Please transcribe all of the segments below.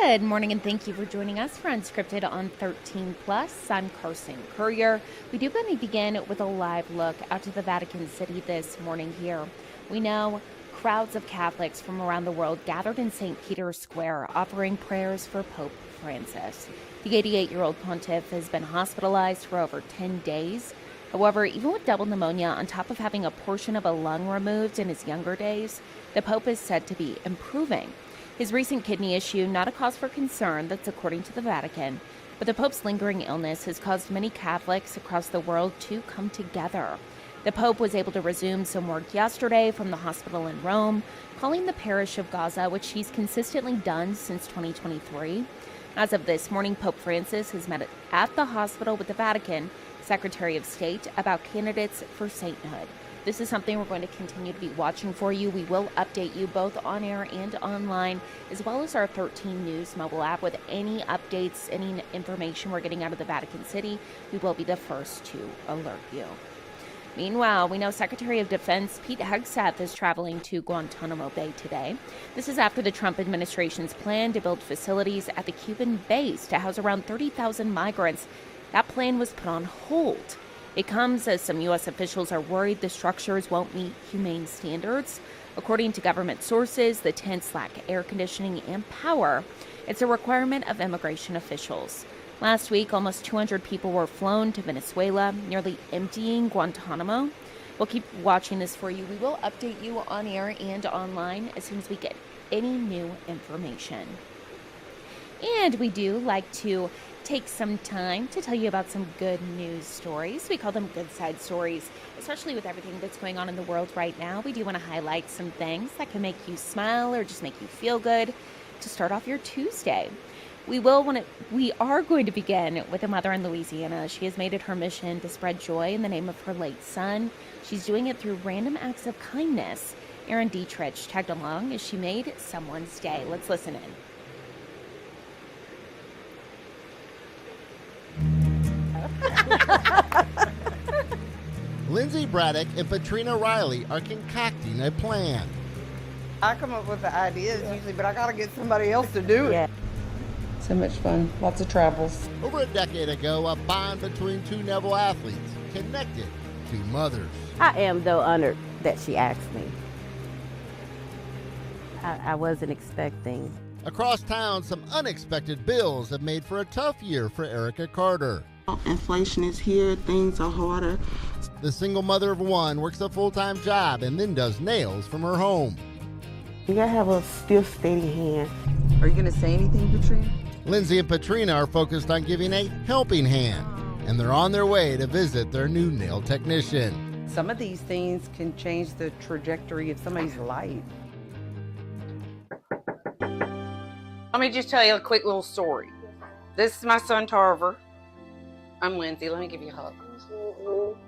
Good morning, and thank you for joining us for Unscripted on 13 Plus. I'm Carson Courier. We do going to begin with a live look out to the Vatican City this morning here. We know crowds of Catholics from around the world gathered in St. Peter's Square offering prayers for Pope Francis. The 88-year-old pontiff has been hospitalized for over 10 days. However, even with double pneumonia on top of having a portion of a lung removed in his younger days, the Pope is said to be improving. His recent kidney issue, not a cause for concern, that's according to the Vatican, but the Pope's lingering illness has caused many Catholics across the world to come together. The Pope was able to resume some work yesterday from the hospital in Rome, calling the parish of Gaza, which he's consistently done since 2023. As of this morning, Pope Francis has met at the hospital with the Vatican Secretary of State about candidates for sainthood. This is something we're going to continue to be watching for you. We will update you both on air and online, as well as our 13 News mobile app with any updates, any information we're getting out of the Vatican City. We will be the first to alert you. Meanwhile, we know Secretary of Defense Pete Hegseth is traveling to Guantanamo Bay today. This is after the Trump administration's plan to build facilities at the Cuban base to house around 30,000 migrants. That plan was put on hold. It comes as some U.S. officials are worried the structures won't meet humane standards. According to government sources, the tents lack air conditioning and power. It's a requirement of immigration officials. Last week, almost 200 people were flown to Venezuela, nearly emptying Guantanamo. We'll keep watching this for you. We will update you on air and online as soon as we get any new information. And we do like to take some time to tell you about some good news stories. We call them good side stories, especially with everything that's going on in the world right now. We do want to highlight some things that can make you smile or just make you feel good to start off your Tuesday. We are going to begin with a mother in Louisiana. She has made it her mission to spread joy in the name of her late son. She's doing it through random acts of kindness. Erin Dietrich tagged along as she made someone's day. Let's listen in. Lindsay Braddock and Patrina Riley are concocting a plan. I come up with the ideas usually, but I gotta get somebody else to do it. Yeah. So much fun, lots of travels. Over a decade ago, a bond between two Neville athletes connected two mothers. I am, though, honored that she asked me. I wasn't expecting. Across town, some unexpected bills have made for a tough year for Erica Carter. Inflation is here, things are harder. The single mother of one works a full-time job and then does nails from her home. You gotta have a still, steady hand. Are you gonna say anything, Patrina? Lindsay and Patrina are focused on giving a helping hand, and they're on their way to visit their new nail technician. Some of these things can change the trajectory of somebody's life. Let me just tell you a quick little story. This is my son Tarver. I'm Lindsay. Let me give you a hug.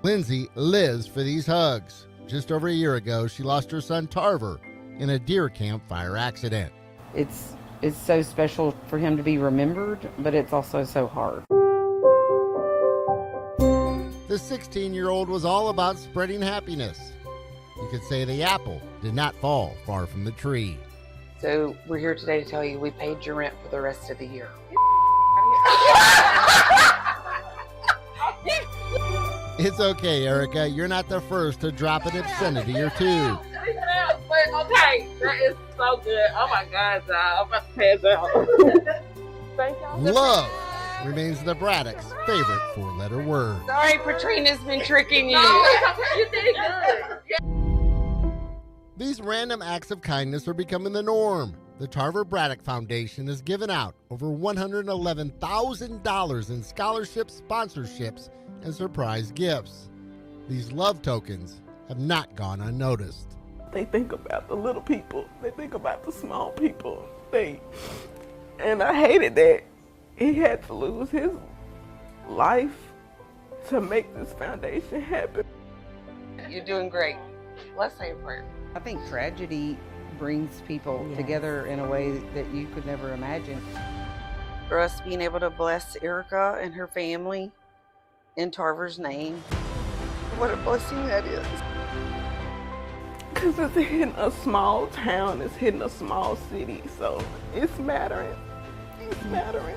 Lindsay lives for these hugs. Just over a year ago, she lost her son Tarver in a deer camp fire accident. It's so special for him to be remembered, but it's also so hard. The 16-year-old was all about spreading happiness. You could say the apple did not fall far from the tree. So we're here today to tell you we paid your rent for the rest of the year. It's okay, Erica. You're not the first to drop an obscenity or two. Okay, that is so good. Oh my God, y'all. I'm about to pass out. Thank y'all. Love remains the Braddock's favorite four-letter word. Sorry, Patrina's been tricking you. No, you did good. These random acts of kindness are becoming the norm. The Tarver Braddock Foundation has given out over $111,000 in scholarships, sponsorships, and surprise gifts. These love tokens have not gone unnoticed. They think about the little people. They think about the small people. And I hated that he had to lose his life to make this foundation happen. You're doing great. Let's say a prayer. I think tragedy brings people together in a way that you could never imagine. For us being able to bless Erica and her family in Tarver's name, what a blessing that is. Because it's hitting a small town, it's hitting a small city, so it's mattering. everything's smattering.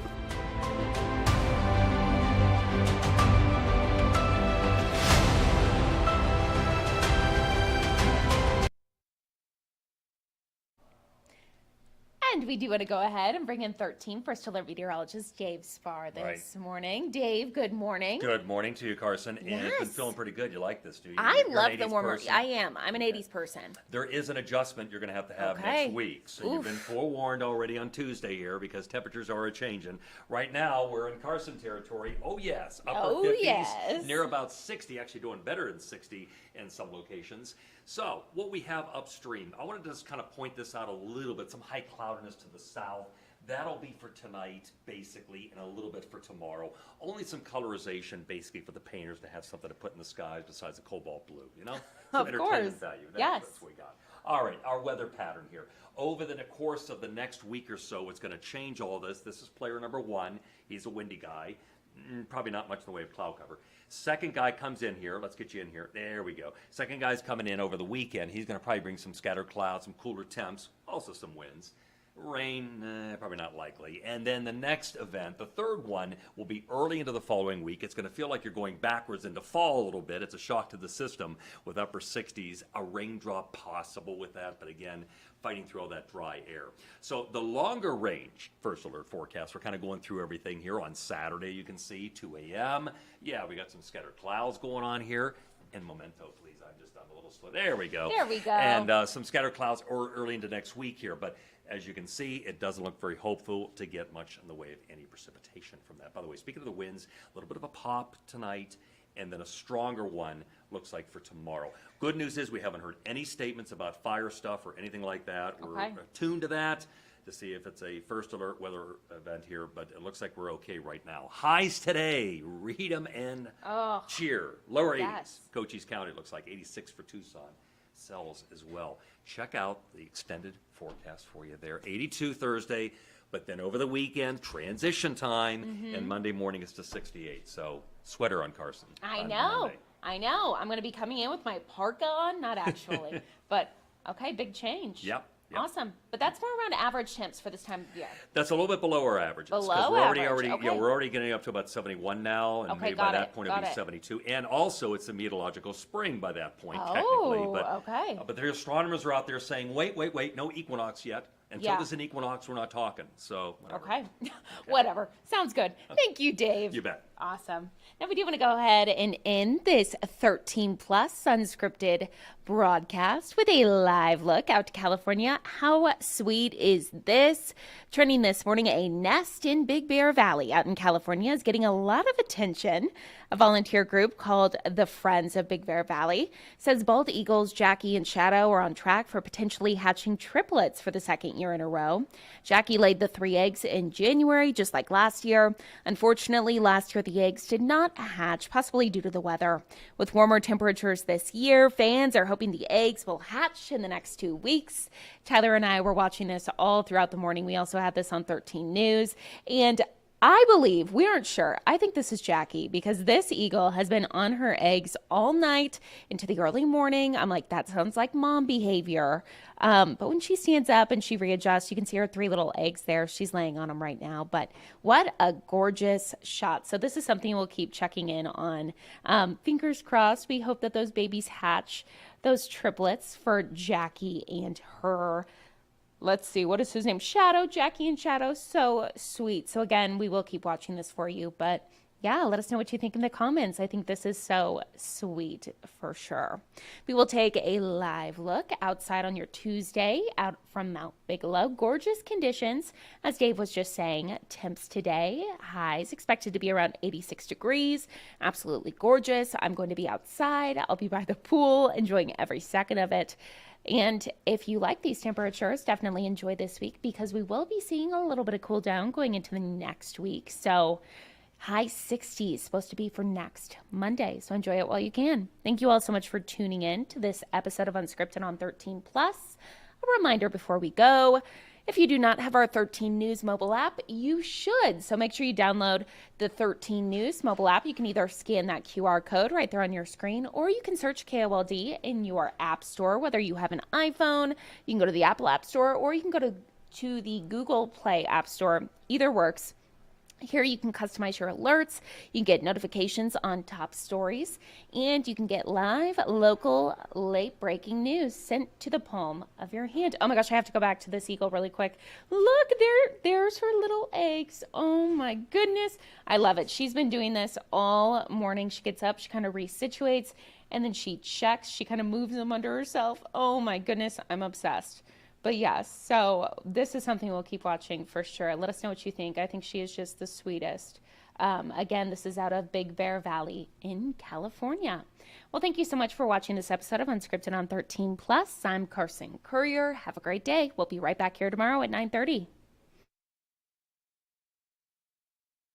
And we do want to go ahead and bring in 13 First Alert meteorologist Dave Spar this morning. Dave, good morning. Good morning to you, Carson. And Yes. it's been feeling pretty good. You like this, do you? I You're love an the 80s warmer. person. I am. I'm an 80s person. There is an adjustment you're going to have Okay. next week. So you've been forewarned already on Tuesday here because temperatures are a-changing. Right now, we're in Carson territory. Oh, yes. Upper 50s, yes. near about 60, actually doing better than 60 in some locations. So what we have upstream, I wanted to just kind of point this out a little bit, some high cloudiness to the south. That'll be for tonight, basically, and a little bit for tomorrow. Only some colorization, basically, for the painters to have something to put in the skies besides the cobalt blue, you know? Some Of entertainment course. value. Yes. That's what we got. All right, our weather pattern here. Over the course of the next week or so, it's going to change all this. This is player number 1. He's a windy guy. Probably not much in the way of cloud cover. Second guy comes in here. Let's get you in here. There we go. Second guy's coming in over the weekend. He's going to probably bring some scattered clouds, some cooler temps, also some winds. Rain, probably not likely. And then the next event, the third one, will be early into the following week. It's going to feel like you're going backwards into fall a little bit. It's a shock to the system with upper 60s, a raindrop possible with that, but again, fighting through all that dry air. So the longer range First Alert forecast, we're kind of going through everything here. On Saturday, you can see 2 a.m. Yeah, we got some scattered clouds going on here. And memento, please. I've just done a little split. There we go. There we go. And some scattered clouds early into next week here. But as you can see, it doesn't look very hopeful to get much in the way of any precipitation from that. By the way, speaking of the winds, a little bit of a pop tonight, and then a stronger one looks like for tomorrow. Good news is we haven't heard any statements about fire stuff or anything like that. We're attuned to that to see if it's a First Alert weather event here, but it looks like we're okay right now. Highs today, read them and cheer. Lower 80s. Cochise County looks like 86 for Tucson. Sells as well. Check out the extended forecast for you there. 82 Thursday, but then over the weekend, transition time, and Monday morning it's to 68. So sweater on Carson. I on know. Monday. I know. I'm going to be coming in with my parka on. Not actually, but okay, big change. Yep. Awesome. But that's more around average temps for this time of year. That's a little bit below our averages. Below we're average, already okay. we're already getting up to about 71 now, and maybe by that point it'll be got it. 72. And also, it's a meteorological spring by that point, Oh, technically. But, okay. But the astronomers are out there saying, wait, no equinox yet. Until there's an equinox, we're not talking. So whatever. Okay. Whatever. Sounds good. Thank you, Dave. You bet. Awesome. Now we do want to go ahead and end this 13 plus unscripted broadcast with a live look out to California. How sweet is this? Trending this morning, a nest in Big Bear Valley out in California is getting a lot of attention. A volunteer group called the Friends of Big Bear Valley says bald eagles Jackie and Shadow are on track for potentially hatching triplets for the second year in a row. Jackie laid the 3 eggs in January, just like last year. Unfortunately, last year the eggs did not hatch, possibly due to the weather. With warmer temperatures this year, fans are hoping the eggs will hatch in the next 2 weeks. Tyler and I were watching this all throughout the morning. We also had this on 13 News. And I believe, we aren't sure, I think this is Jackie because this eagle has been on her eggs all night into the early morning. I'm like, that sounds like mom behavior. But when she stands up and she readjusts, you can see her 3 little eggs there. She's laying on them right now. But what a gorgeous shot. So this is something we'll keep checking in on. Fingers crossed. We hope that those babies hatch, those triplets for Jackie and her. Let's see, what is his name? Shadow, Jackie and Shadow. So sweet. So again, we will keep watching this for you. But yeah, let us know what you think in the comments. I think this is so sweet for sure. We will take a live look outside on your Tuesday out from Mount Bigelow. Gorgeous conditions. As Dave was just saying, temps today, highs expected to be around 86 degrees. Absolutely gorgeous. I'm going to be outside. I'll be by the pool, enjoying every second of it. And if you like these temperatures, definitely enjoy this week because we will be seeing a little bit of cool down going into the next week. So high 60s supposed to be for next Monday. So enjoy it while you can. Thank you all so much for tuning in to this episode of Unscripted on 13 Plus. A reminder before we go, if you do not have our 13 News mobile app, you should. So make sure you download the 13 News mobile app. You can either scan that QR code right there on your screen, or you can search KOLD in your app store, whether you have an iPhone, you can go to the Apple App Store, or you can go to to the Google Play App Store. Either works. Here you can customize your alerts, you can get notifications on top stories, and you can get live, local, late-breaking news sent to the palm of your hand. Oh my gosh, I have to go back to this eagle really quick. Look, there's her little eggs. Oh my goodness. I love it. She's been doing this all morning. She gets up, she kind of resituates, and then she checks. She kind of moves them under herself. Oh my goodness, I'm obsessed. But yes, so this is something we'll keep watching for sure. Let us know what you think. I think she is just the sweetest. Again, this is out of Big Bear Valley in California. Well, thank you so much for watching this episode of Unscripted on 13 Plus. I'm Carson Courier. Have a great day. We'll be right back here tomorrow at 9:30.